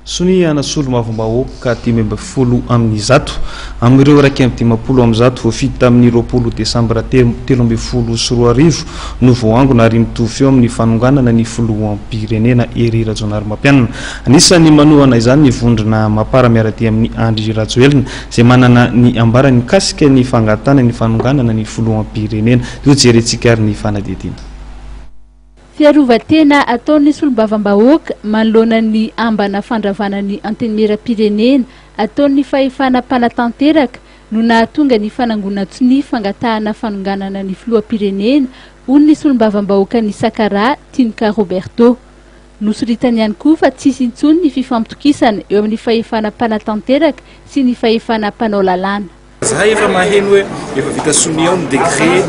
Sony anasolo mavombahoaka ka 10 amin'ny zato amireo raiky amin'ny 10 amin'ny zato voafidy tamin'ny 20 Desambra 2024 no voangona ary mitovy eo amin'ny fanonganana ny filoham-pirenena Hery Rajaonarimampianina. Anisany manohana izany ny vondrona mapara miarady amin'ny Andry Rajoelina izay manana ny ambarany mikasika ny fangatana ny fanonganana ny filoham-pirenena. Io jerentsika ary ny fanadidina. Fiarovatena ataon'ny solombavam-bahoaka manoloana ny ambana fandravana ny antenimieram-pirenena ataon'ny fahefana mpanatanteraka no nahatonga ny fanangonantsy ny fangatahana fanonganana ny filoham-pirenena hoy ny solombavam-bahoaka ny Sakara Tinka Roberto. Nosoritany ihany koa fa tsisy intsony ny fifampitokisana eo amin'ny fahefana mpanatanteraka sy ny fahefana mpanao lalàna. Zahay efa maheno hoe efa vita soumia ny décret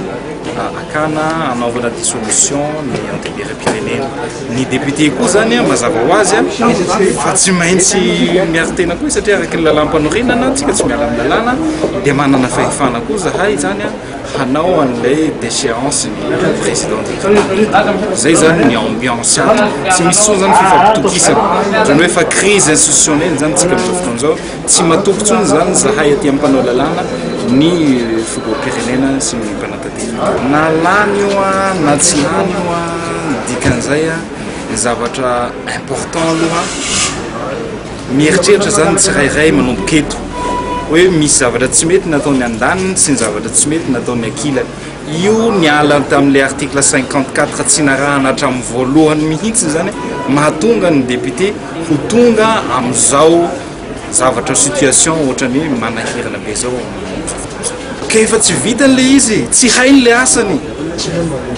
akana anaovana dissolution ny antenimieram-pirenena. Ny député koa zany mazava ho azy fa tsy maintsy miaro tena koa satria araky ny lalam-panorenana antsika tsy miala amin'ny lalàna dia manana fahefana koa zahay zany hanao an'ilay déchéance ny président zay zany ny ambiance tsy misy tsony zany fifampitokisana zany hoe fa crise institutionnelle zany tsika amin'izao fotoana izao tsy matoky tsony zany zahay aty amin'ny mpanao lalàna ny filoham-pirenena sy ny mpanatanteraka. Na lany io na tsy lany io dikan'izay ny zavatra important aloha mieritreritra zany tsirairay manomboka eto hoe misy zavatra tsy mety nataony andaniny sy ny zavatra tsy mety nataony ankilany. Io niala tamin'ilay article 54 tsy narahana hatramin'ny voalohany mihitsy zany mahatonga ny député ho tonga amin'izao zavatra situation ohatrany manahirana be zao. Ka efa tsy vitan'le izy tsy hain'le asany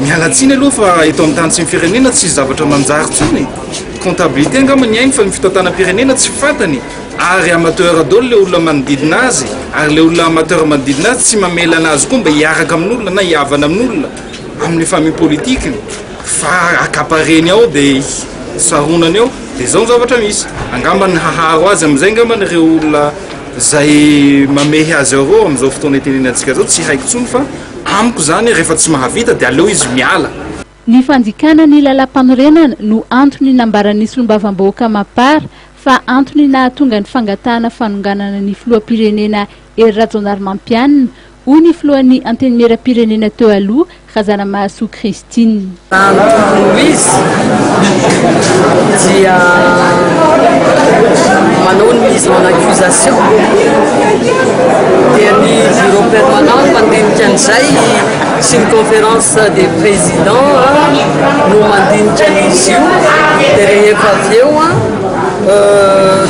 mialatsiny aloha fa eto amin'ny tany tsy firenena tsy zavatra manjary tsony comptabilité angamba ny aigny fa ny fitantanam-pirenena tsy fantany ary amateur daholo le olona manodidina azy ary le olona amateur manodidina azy tsy mamela anazy koa mba hiaraka amin'olona na hiavana amin'olona amin'ny famille politikiny fa akapareny ao dia saronany ao dia zao ny zavatra misy angamba ny haharo azy amin'izay angamba ny ireo olona zay mamehy azy avao amin'izao fotoana itenenantsika zao tsy haiko tsony fa amiko zany rehefa tsy mahavita dia aleo izy miala. Ny fandikana ny lalam-panorenana no antony nambaran'ny solombavam-bahoaka mapara fa antony nahatonga ny fangatahana fanonganana ny filoham-pirenena Hery Rajaonarimampianina hoy ny filohan'ny antenimieram-pirenena teo aloha Razana Mahasoa Christine. Izy dia manao ny mise en accusation dia ny bureau permanent mandinika an'izay sy ny conférence des présidents no mandinika an'izy io dia rehefa avy eo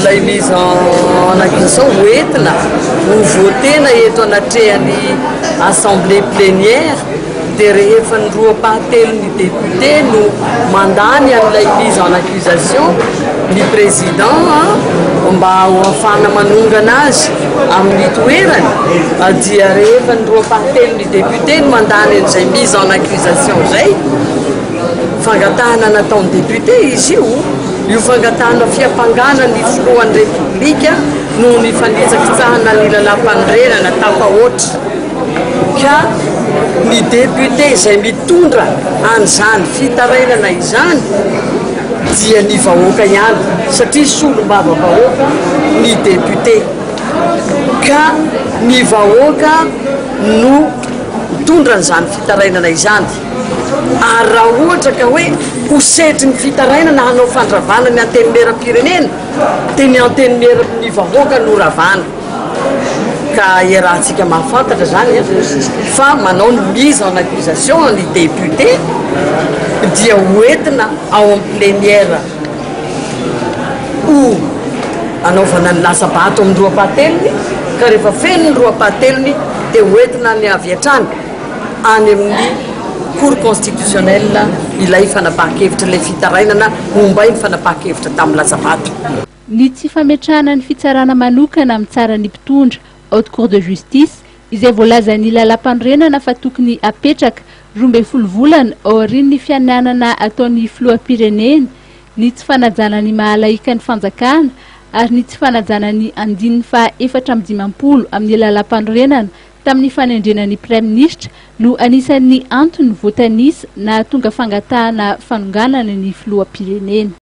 lay mise en accusation hoentina ho votena eto anatrehan'ny assemblée plénière dia rehefa ny roapatelo ny député no mandany amin'ilay mise en accusation ny président mba ho afana manongana azy amin'ny toerany dia rehefa ny roapatelo ny député no mandany an'izay mise en accusation zay fangatahana nataon'ny député izy io fangatahana fiampangana ny filohan'ny république no ny fanitsakitsahana ny lalam-panorenana tapahoatra ka ny député izay mitondra an'izany fitarainana izany dia ny vahoaka ihany satria solombavam-bahoaka ny député ka ny vahoaka no mitondra an'izany fitarainana izany ary raha ohatra ka hoe hosetry ny fitarainana hanao fandravana ny antenimieram-pirenena dia ny antenimieran'ny vahoaka no ravana ka iarahantsika mahafantatra zany fa manao ny mise en accusation ny député dia hoentina ao amin'ny plénière o anaovana ny lasa-bato amin'ny roapatelony ka rehefa feno ny roapatelony dia hoentina ny avy hatrany any amin'ny cour constitutionnelle ilay fanapahan-kevitra ilay fitarainana momba ny fanapahan-kevitra tamin'ny lasa-bato. Ny tsy fametrahana ny fitsarana manokana amin'ny tsara ny mpitondra haute cour de justice izay voalaza ny lalam-panorenana fa tokony apetraka 12 volana aorian'ny fiananana ataon'ny filoham-pirenena ny tsy fanajana ny mahalaika ny fanjakana ary ny tsy fanajana ny andininy fa 450 amin'ny lalam-panorenana tamin'ny fanendrenan'ny prime ministre no anisan'ny antony voatanisa na tonga fangatahana fanonganana ny filoham-pirenena.